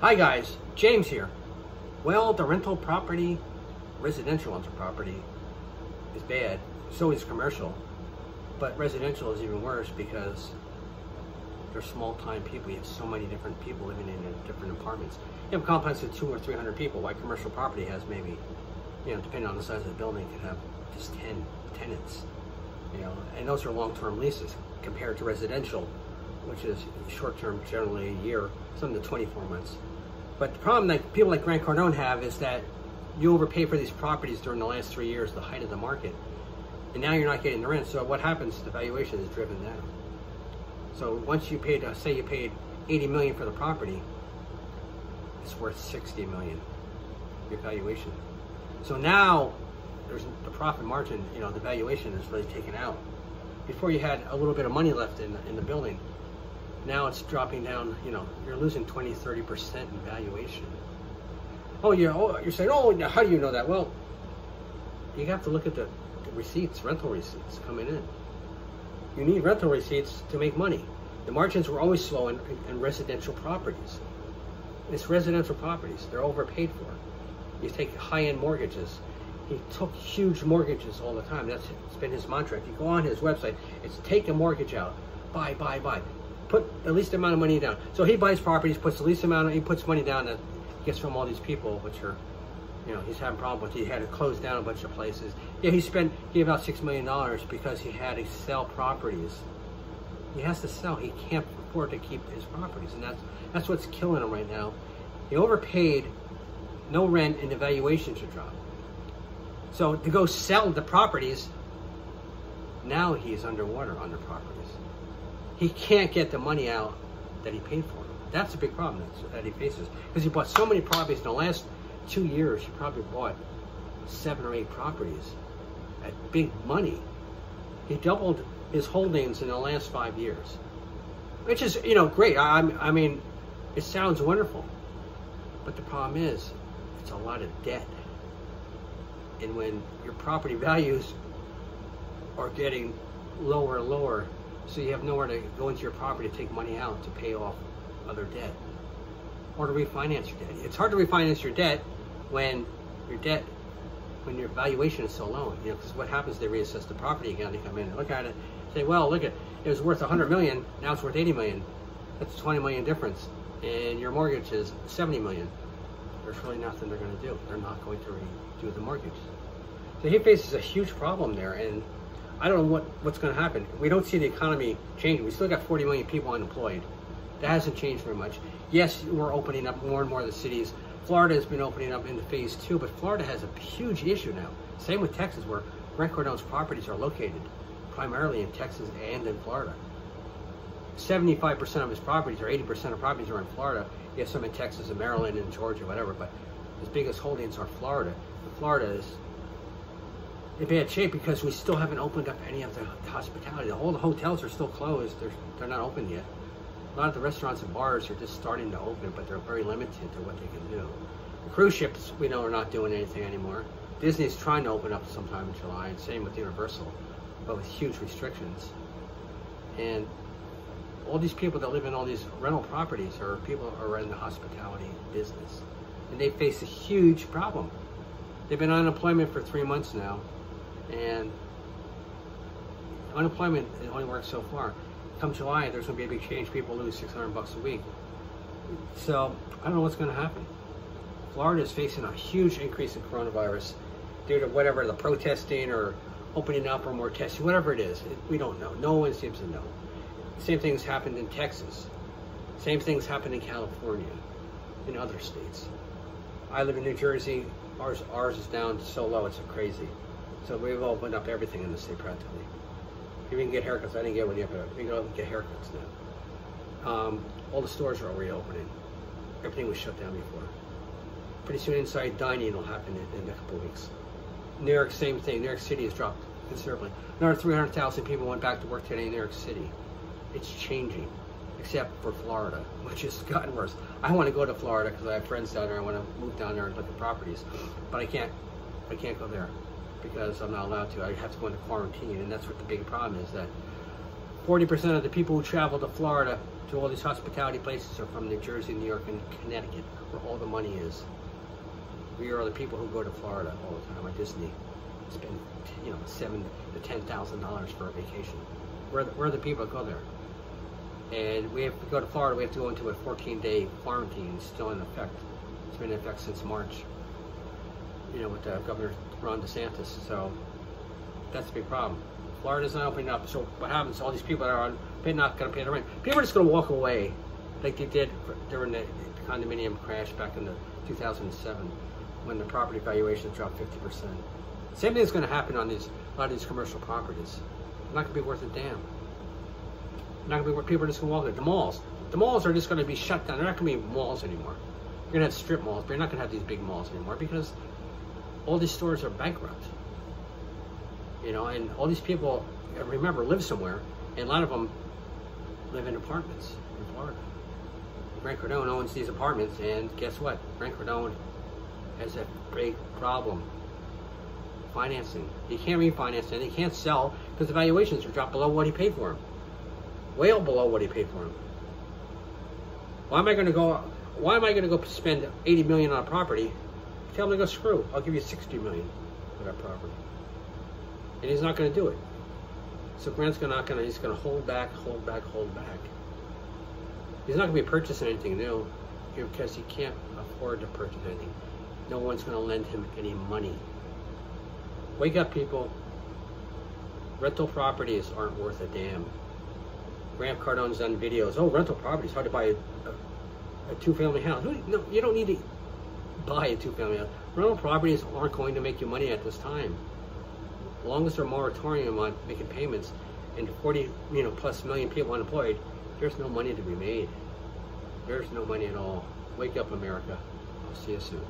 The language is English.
Hi guys, James here. Well, the rental property, residential rental property is bad. So is commercial, but residential is even worse because they're small-time people. You have so many different people living in different apartments. You have compounds of 200 or 300 people, while commercial property has maybe, depending on the size of the building, can have just 10 tenants. And those are long-term leases compared to residential, which is short-term, generally a year, some to 24 months. But the problem that people like Cardone have is that you overpay for these properties during the last 3 years, the height of the market, and now you're not getting the rent. So what happens? The valuation is driven down. So once you paid, say you paid 80 million for the property, it's worth 60 million, your valuation. So now there's the profit margin, the valuation is really taken out. Before you had a little bit of money left in the building. Now it's dropping down, you're losing 20–30% in valuation. You're saying, how do you know that? Well, you have to look at the receipts, rental receipts coming in. You need rental receipts to make money. The margins were always slow in residential properties. It's residential properties, they're overpaid for. You take high-end mortgages. He took huge mortgages all the time. It's been his mantra. If you go on his website, it's take a mortgage out, buy. Put the least amount of money down. So he buys properties, puts the least amount, he puts money down that he gets from all these people, which are, he's having problems with. He had to close down a bunch of places. Yeah, he gave out $6 million because he had to sell properties. He has to sell. He can't afford to keep his properties, and that's what's killing him right now. He overpaid, no rent, and the valuation should drop. So to go sell the properties, now he's underwater on the properties. He can't get the money out that he paid for. That's a big problem that he faces. Because he bought so many properties in the last 2 years. He probably bought 7 or 8 properties at big money. He doubled his holdings in the last 5 years, which is, great. I mean, it sounds wonderful, but the problem is, it's a lot of debt. And when your property values are getting lower and lower, so you have nowhere to go into your property to take money out to pay off other debt or to refinance your debt. It's hard to refinance your debt when your valuation is so low. Because what happens? They reassess the property again. They come in and look at it, say, well, look at it was worth 100 million. Now it's worth 80 million. That's a 20 million difference, and your mortgage is 70 million. There's really nothing they're going to do. They're not going to redo the mortgage. So he faces a huge problem there, and I don't know what's going to happen. We don't see the economy changing. We still got 40 million people unemployed. That hasn't changed very much. Yes, we're opening up more and more of the cities. Florida has been opening up into phase 2, but Florida has a huge issue now. Same with Texas, where Cardone's properties are located, primarily in Texas and in Florida. 75% of his properties, or 80% of properties, are in Florida. He has some in Texas and Maryland and Georgia, whatever, but his biggest holdings are Florida. And Florida is in bad shape because we still haven't opened up any of the hospitality. All the hotels are still closed. They're not open yet. A lot of the restaurants and bars are just starting to open, but they're very limited to what they can do. The cruise ships, we know, are not doing anything anymore. Disney's trying to open up sometime in July, and same with Universal, but with huge restrictions. And all these people that live in all these rental properties are people who are in the hospitality business, and they face a huge problem. They've been on unemployment for 3 months now, and unemployment only works so far. Come July, there's going to be a big change. People lose $600 a week. So I don't know what's going to happen. Florida is facing a huge increase in coronavirus due to whatever, the protesting or opening up or more testing, whatever it is. We don't know. No one seems to know. Same things happened in Texas. Same things happened in California, in other states. I live in New Jersey. Ours is down so low, it's crazy. So we've opened up everything in the state practically. You can get haircuts. I didn't get one yet, but we can get haircuts now. All the stores are reopening. Everything was shut down before. Pretty soon inside dining will happen in a couple of weeks. New York, same thing. New York City has dropped considerably. Another 300,000 people went back to work today in New York City. It's changing, except for Florida, which has gotten worse. I want to go to Florida because I have friends down there. I want to move down there and look at properties, but I can't go there because I'm not allowed to. I have to go into quarantine, and that's what the big problem is, that 40% of the people who travel to Florida So all these hospitality places are from New Jersey, New York, and Connecticut, where all the money is. We are the people who go to Florida all the time at Disney, spend $7,000 to $10,000 for a vacation. We're the people that go there. And we have to go to Florida, we have to go into a 14-day quarantine, still in effect. It's been in effect since March, with Governor Ron DeSantis. So that's the big problem. Florida's not opening up. So what happens? All these people that are they're not going to pay the rent. People are just going to walk away, like they did during the condominium crash back in 2007, when the property valuations dropped 50%. Same thing is going to happen on a lot of these commercial properties. They're not going to be worth a damn. Not going to be where people are just going to walk there. The malls are just going to be shut down. They're not going to be malls anymore. You're going to have strip malls, but you're not going to have these big malls anymore because all these stores are bankrupt. And all these people, remember, live somewhere, and a lot of them live in apartments in Florida. Grant Cardone owns these apartments, and guess what? Grant Cardone has a big problem. Financing. He can't refinance it. He can't sell because the valuations are dropped below what he paid for them. Way below what he paid for them. Why am I going to go spend $80 million on a property? Tell him to go screw. I'll give you $60 million for that property. And he's not going to do it. So Grant's he's going to hold back. He's not going to be purchasing anything new because he can't afford to purchase anything. No one's going to lend him any money. Wake up, people. Rental properties aren't worth a damn. Grant Cardone's done videos. Oh, rental properties, hard to buy a two-family house. No, you don't need to buy a two-family house. Rental properties aren't going to make you money at this time. As long as there's a moratorium on making payments and 40 plus million people unemployed, there's no money to be made. There's no money at all. Wake up, America. I'll see you soon.